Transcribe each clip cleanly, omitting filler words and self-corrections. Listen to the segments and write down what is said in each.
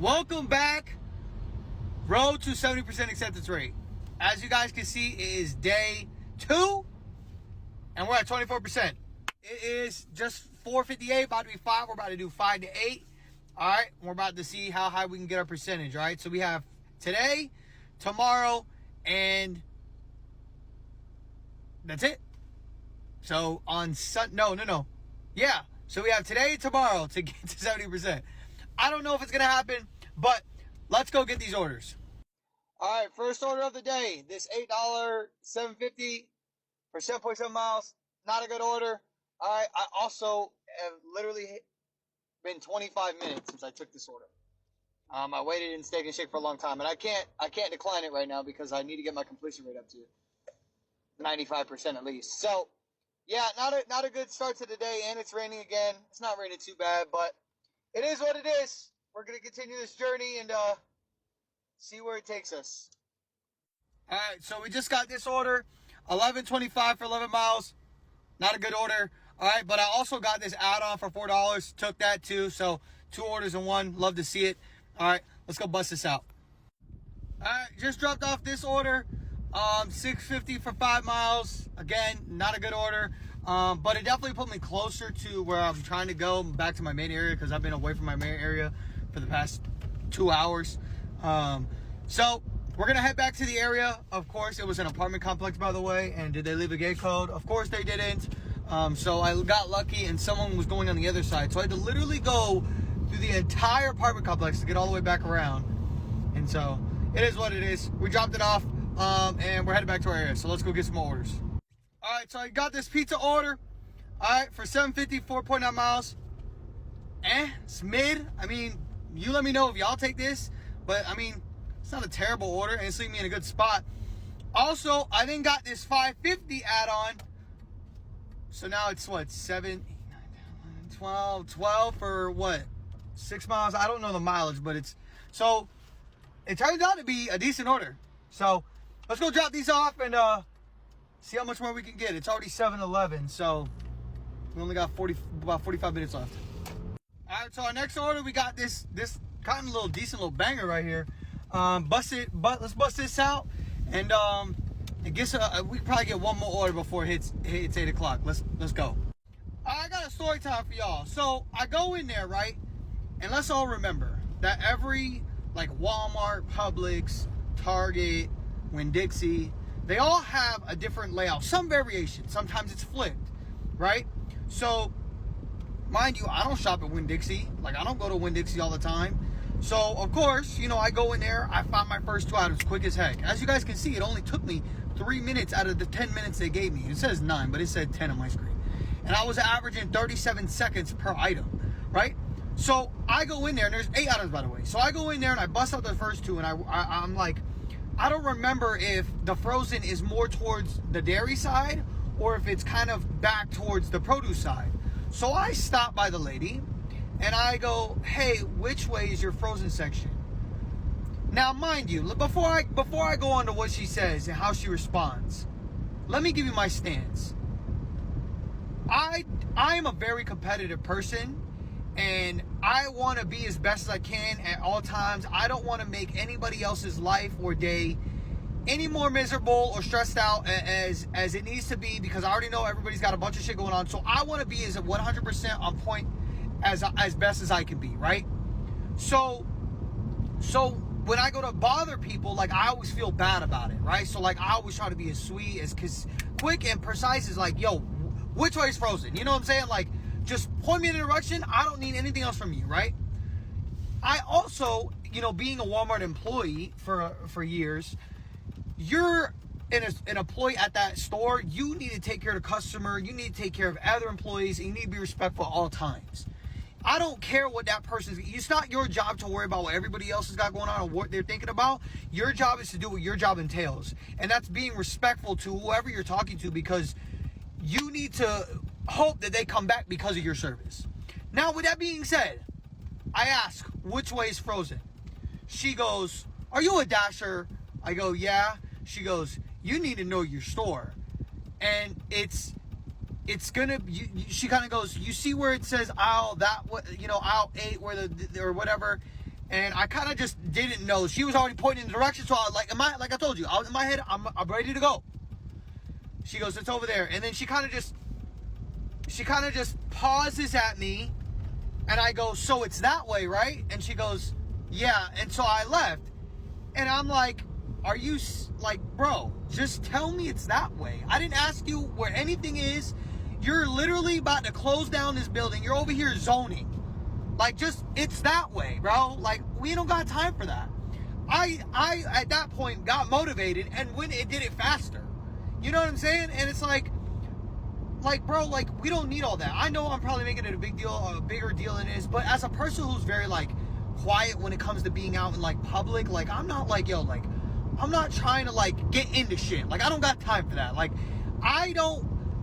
Welcome back. Road to 70% acceptance rate. As you guys can see, it is day 2, and we're at 24%. It is just 4:58, about to be 5. We're about to do 5 to 8. All right, we're about to see how high we can get our percentage. All right, so we have today, tomorrow, and that's it. So on no. Yeah, so we have today, tomorrow to get to 70%. I don't know if it's going to happen, but let's go get these orders. All right, first order of the day. This $8 $7.50 for 7.7 miles. Not a good order. All right, I also have literally been 25 minutes since I took this order. I waited in Steak and Shake for a long time, and I can't decline it right now because I need to get my completion rate up to 95% at least. So, yeah, not a good start to the day, and it's raining again. It's not raining too bad, but it is what it is. We're going to continue this journey and see where it takes us. All right, so we just got this order, $11.25 for 11 miles. Not a good order. All right, but I also got this add-on for $4. Took that too, so 2 orders in 1. Love to see it. All right, let's go bust this out. All right, just dropped off this order. $6.50 for 5 miles. Again, not a good order. But it definitely put me closer to where I'm trying to go, back to my main area, because I've been away from my main area for the past 2 hours. So we're going to head back to the area. Of course, it was an apartment complex, by the way. And did they leave a gate code? Of course they didn't. So I got lucky and someone was going on the other side. So I had to literally go through the entire apartment complex to get all the way back around. And so it is what it is. We dropped it off and we're headed back to our area. So let's go get some more orders. All right, so I got this pizza order. All right, for $7.50, 4.9 miles. It's mid. I mean, you let me know if y'all take this. But, I mean, it's not a terrible order, and it's leaving me in a good spot. Also, I then got this $5.50 add-on. So now it's what, 7, 8, 9, 10, 11, 12 for what? 6 miles? I don't know the mileage, but it's... So, it turns out to be a decent order. So, let's go drop these off and see how much more we can get. It's already 7:11, so we only got about 45 minutes left. All right, so our next order, we got this kind of little decent little banger right here. Let's bust this out, and I guess we can probably get one more order before it hits 8 o'clock. Let's go. I got a story time for y'all. So I go in there, right, and let's all remember that every like Walmart, Publix, Target, Winn-Dixie, they all have a different layout, some variation. Sometimes it's flipped, right? So, mind you, I don't shop at Winn-Dixie. Like, I don't go to Winn-Dixie all the time. So, of course, you know, I go in there, I found my first 2 items quick as heck. As you guys can see, it only took me 3 minutes out of the 10 minutes they gave me. It says 9, but it said 10 on my screen. And I was averaging 37 seconds per item, right? So, I go in there, and there's 8 items, by the way. So, I go in there, and I bust out the first 2, and I'm like, I don't remember if the frozen is more towards the dairy side or if it's kind of back towards the produce side. So I stop by the lady and I go, hey, which way is your frozen section? Now, mind you, before I go on to what she says and how she responds, let me give you my stance. I am a very competitive person, and I want to be as best as I can at all times. I don't want to make anybody else's life or day any more miserable or stressed out as it needs to be, because I already know everybody's got a bunch of shit going on. So I want to be as 100% on point as best as I can be, right? So when I go to bother people, like, I always feel bad about it, right? So, like, I always try to be as sweet, as quick and precise as, like, yo, which way is frozen? You know what I'm saying? Like, just point me in a direction. I don't need anything else from you, right? I also, you know, being a Walmart employee for years, you're an employee at that store. You need to take care of the customer. You need to take care of other employees. And you need to be respectful at all times. I don't care what that person's... It's not your job to worry about what everybody else has got going on or what they're thinking about. Your job is to do what your job entails. And that's being respectful to whoever you're talking to, because you need to hope that they come back because of your service. Now, with that being said, I ask, which way is frozen? She goes, are you a Dasher? I go, yeah. She goes, you need to know your store. And it's gonna, she kind of goes, you see where it says aisle 8 where or whatever, And I kind of just didn't know. She was already pointing in the direction, so I was like, like I told you, I was in my head, I'm ready to go. She goes, it's over there. And then she kind of just pauses at me, and I go, so it's that way, right? And she goes, yeah. And so I left. And I'm like, are you, like, bro, just tell me it's that way. I didn't ask you where anything is. You're literally about to close down this building. You're over here zoning. Like, just, it's that way, bro. Like, we don't got time for that. I at that point, got motivated and went and did it faster. You know what I'm saying? And it's like, bro, like, we don't need all that. I know I'm probably making it a bigger deal than it is, but as a person who's very, like, quiet when it comes to being out in, like, public, like, I'm not, like, yo, like, I'm not trying to, like, get into shit. Like, I don't got time for that. Like,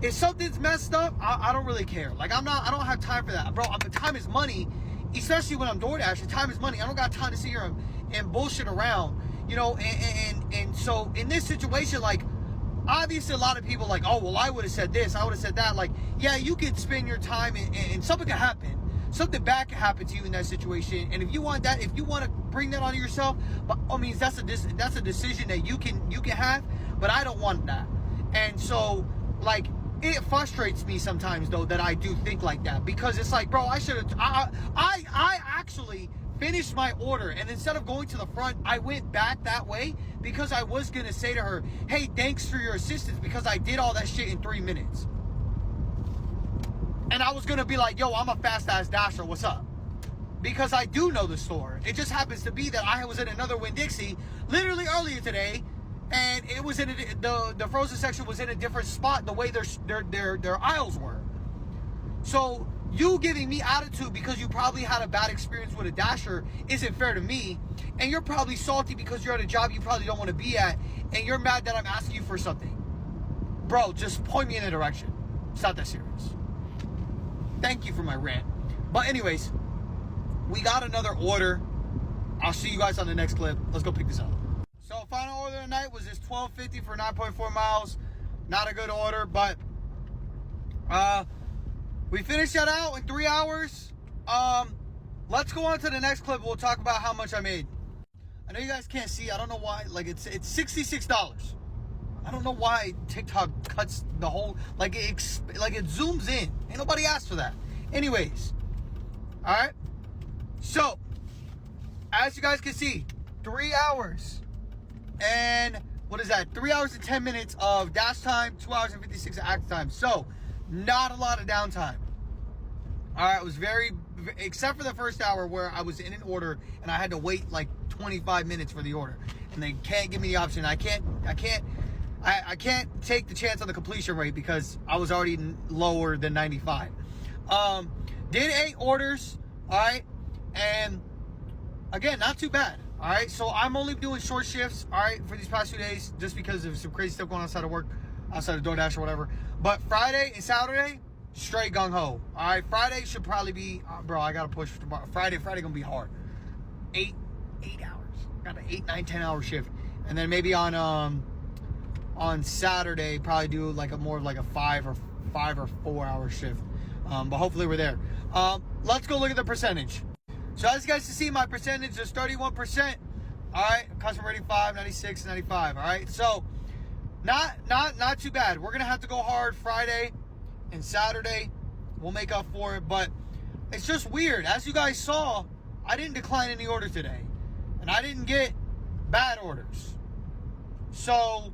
if something's messed up, I don't really care. Like, I don't have time for that. Bro, time is money, especially when I'm DoorDashing. Time is money. I don't got time to sit here and bullshit around, you know, and so in this situation, like, obviously a lot of people like, oh, well, I would have said this, I would have said that. Like, yeah, you could spend your time and something could happen. Something bad can happen to you in that situation. And if you want to bring that on yourself, but I mean, that's a decision that you can have, but I don't want that. And so, like, it frustrates me sometimes, though, that I do think like that, because it's like, bro, I actually finished my order, and instead of going to the front, I went back that way because I was gonna say to her, hey, thanks for your assistance, because I did all that shit in 3 minutes. And I was gonna be like, yo, I'm a fast ass dasher, what's up? Because I do know the store. It just happens to be that I was in another Winn-Dixie literally earlier today, and it was in the frozen section was in a different spot the way their aisles were. So you giving me attitude because you probably had a bad experience with a dasher isn't fair to me, and you're probably salty because you're at a job you probably don't want to be at, and you're mad that I'm asking you for something. Bro, just point me in a direction. It's not that serious. Thank you for my rant. But anyways, we got another order. I'll see you guys on the next clip. Let's go pick this up. So final order of the night was this $12.50 for 9.4 miles. Not a good order, but we finished that out in 3 hours. Let's go on to the next clip. We'll talk about how much I made. I know you guys can't see. I don't know why. Like, it's $66. I don't know why TikTok cuts the whole, like it zooms in. Ain't nobody asked for that. Anyways, all right. So, as you guys can see, 3 hours. And what is that? 3 hours and 10 minutes of dash time, 2 hours and 56 of act time. So, not a lot of downtime. All right, it was except for the first hour where I was in an order and I had to wait like 25 minutes for the order. And they can't give me the option. I can't take the chance on the completion rate because I was already lower than 95. Did 8 orders, all right? And again, not too bad. All right, so I'm only doing short shifts, all right, for these past 2 days, just because of some crazy stuff going on outside of work, outside of DoorDash or whatever. But Friday and Saturday, straight gung ho. All right, Friday should probably be, bro, I gotta push tomorrow. Friday gonna be hard. 8 hours. Got an 8, 9, 10 hour shift, and then maybe on Saturday probably do like a more of like a 5 or 4 hour shift. But hopefully we're there. Let's go look at the percentage. So as you guys can see, my percentage is 31%. All right, customer rating 5, 96, 95. All right, so not too bad. We're gonna have to go hard Friday and Saturday. We'll make up for it, but it's just weird. As you guys saw, I didn't decline any order today, and I didn't get bad orders. So,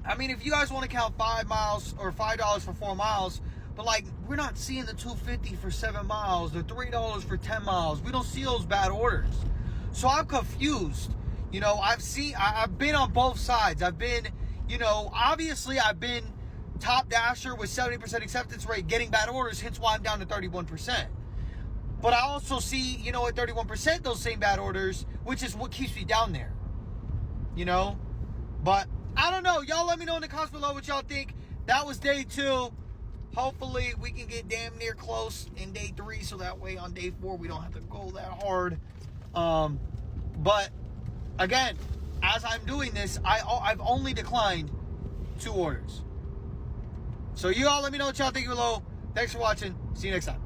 I mean, if you guys want to count 5 miles or $5 for 4 miles. But like, we're not seeing the $2.50 for 7 miles, the $3 for 10 miles. We don't see those bad orders. So I'm confused. You know, I've been on both sides. I've been, you know, obviously I've been top dasher with 70% acceptance rate, getting bad orders, hence why I'm down to 31%. But I also see, you know, at 31%, those same bad orders, which is what keeps me down there. You know? But I don't know. Y'all let me know in the comments below what y'all think. That was day 2. Hopefully, we can get damn near close in day 3, so that way on day 4, we don't have to go that hard. But, again, as I'm doing this, I've only declined 2 orders. So you all let me know what y'all think below. Thanks for watching. See you next time.